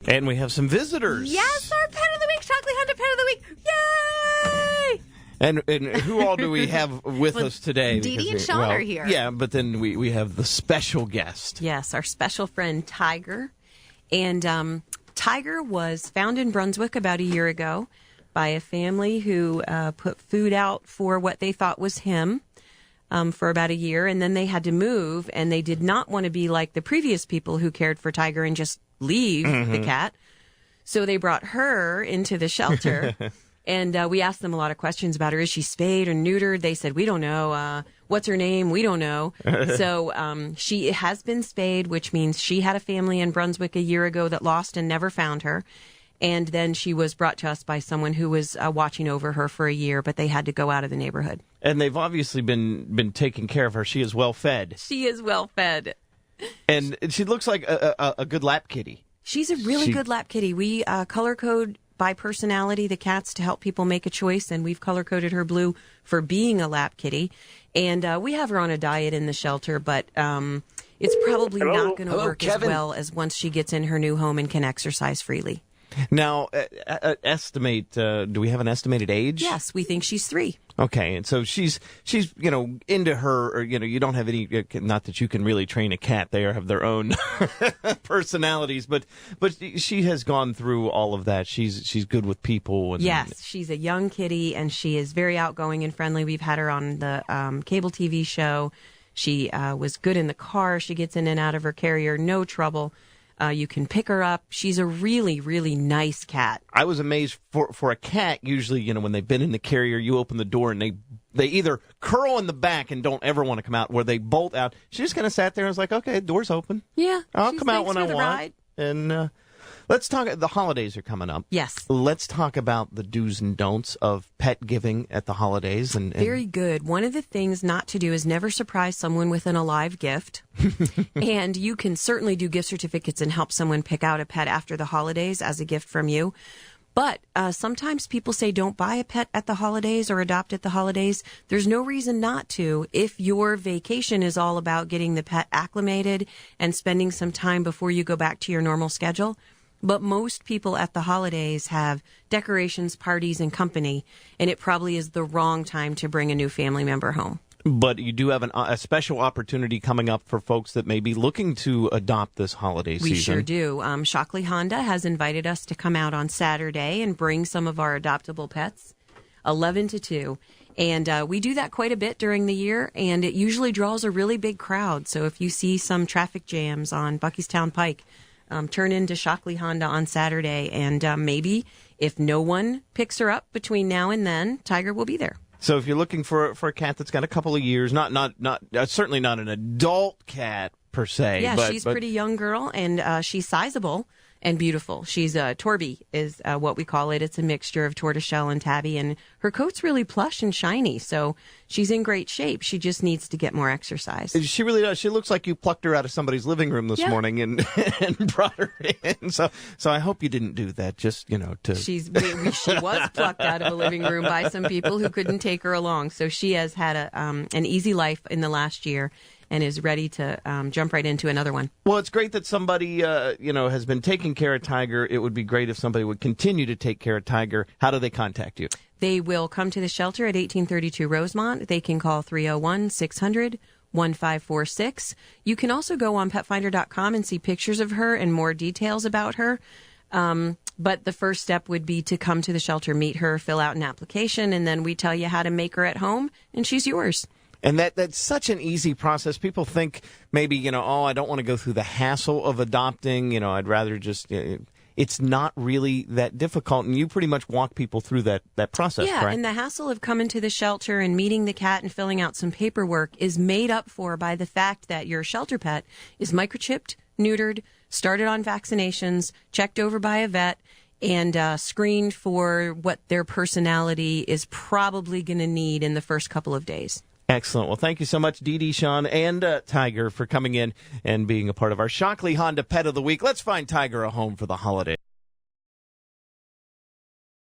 And we have some visitors. Yes, our Pet of the Week, Shockley Honda Pet of the Week. Yay! And who all do we have with us today? Dee Dee and Sean are here. Yeah, but then we have the special guest. Yes, our special friend Tiger. And Tiger was found in Brunswick about a year ago by a family who put food out for what they thought was him for about a year. And then they had to move, and they did not want to be like the previous people who cared for Tiger and just leave the cat. So they brought her into the shelter. And we asked them a lot of questions about her. Is she spayed or neutered? They said, we don't know. What's her name? We don't know. So she has been spayed, which means she had a family in Brunswick a year ago that lost and never found her. And then she was brought to us by someone who was watching over her for a year, but they had to go out of the neighborhood. And they've obviously been taking care of her. She is well fed. She is well fed. And she looks like a good lap kitty. She's a really good lap kitty. We color code by personality the cats to help people make a choice, and we've color coded her blue for being a lap kitty. And we have her on a diet in the shelter, but it's probably not going to work as well as once she gets in her new home and can exercise freely. Now, estimate, do we have an estimated age? Yes, we think she's 3. Okay, and so she's into her, or, you don't have any, not that you can really train a cat, they have their own personalities, but she has gone through all of that. She's good with people. Yes, she's a young kitty, and she is very outgoing and friendly. We've had her on the cable TV show. She was good in the car. She gets in and out of her carrier, no trouble. You can pick her up. She's a really, really nice cat. I was amazed for a cat. Usually, when they've been in the carrier, you open the door and they either curl in the back and don't ever want to come out, or they bolt out. She just kind of sat there and was like, okay, door's open. Yeah. I'll come out when I want. Ride. And let's talk. The holidays are coming up. Yes. Let's talk about the do's and don'ts of pet giving at the holidays. And very good. One of the things not to do is never surprise someone with an alive gift. And you can certainly do gift certificates and help someone pick out a pet after the holidays as a gift from you. But sometimes people say don't buy a pet at the holidays or adopt at the holidays. There's no reason not to if your vacation is all about getting the pet acclimated and spending some time before you go back to your normal schedule. But most people at the holidays have decorations, parties, and company, and it probably is the wrong time to bring a new family member home. But you do have a special opportunity coming up for folks that may be looking to adopt this holiday season. We sure do. Shockley Honda has invited us to come out on Saturday and bring some of our adoptable pets, 11 to 2. And we do that quite a bit during the year, and it usually draws a really big crowd. So if you see some traffic jams on Buckystown Pike, turn into Shockley Honda on Saturday, and maybe if no one picks her up between now and then, Tiger will be there. So if you're looking for a cat that's got a couple of years, not certainly not an adult cat per se. Yeah, she's a pretty young girl, and she's sizable and beautiful. She's Torby is what we call it. It's a mixture of tortoiseshell and tabby, and her coat's really plush and shiny, so she's in great shape. She just needs to get more exercise. She really does. She looks like you plucked her out of somebody's living room this morning and brought her in. So I hope you didn't do that. Just to she was plucked out of a living room by some people who couldn't take her along. So she has had an easy life in the last year, and is ready to jump right into another one. Well, it's great that somebody, has been taking care of Tiger. It would be great if somebody would continue to take care of Tiger. How do they contact you? They will come to the shelter at 1832 Rosemont. They can call 301-600-1546. You can also go on petfinder.com and see pictures of her and more details about her. But the first step would be to come to the shelter, meet her, fill out an application, and then we tell you how to make her at home, and she's yours. And that's such an easy process. People think maybe, I don't want to go through the hassle of adopting. I'd rather just, it's not really that difficult. And you pretty much walk people through that process, yeah, right? And the hassle of coming to the shelter and meeting the cat and filling out some paperwork is made up for by the fact that your shelter pet is microchipped, neutered, started on vaccinations, checked over by a vet, and screened for what their personality is probably going to need in the first couple of days. Excellent. Well, thank you so much, Dee Dee, Sean, and Tiger for coming in and being a part of our Shockley Honda Pet of the Week. Let's find Tiger a home for the holidays.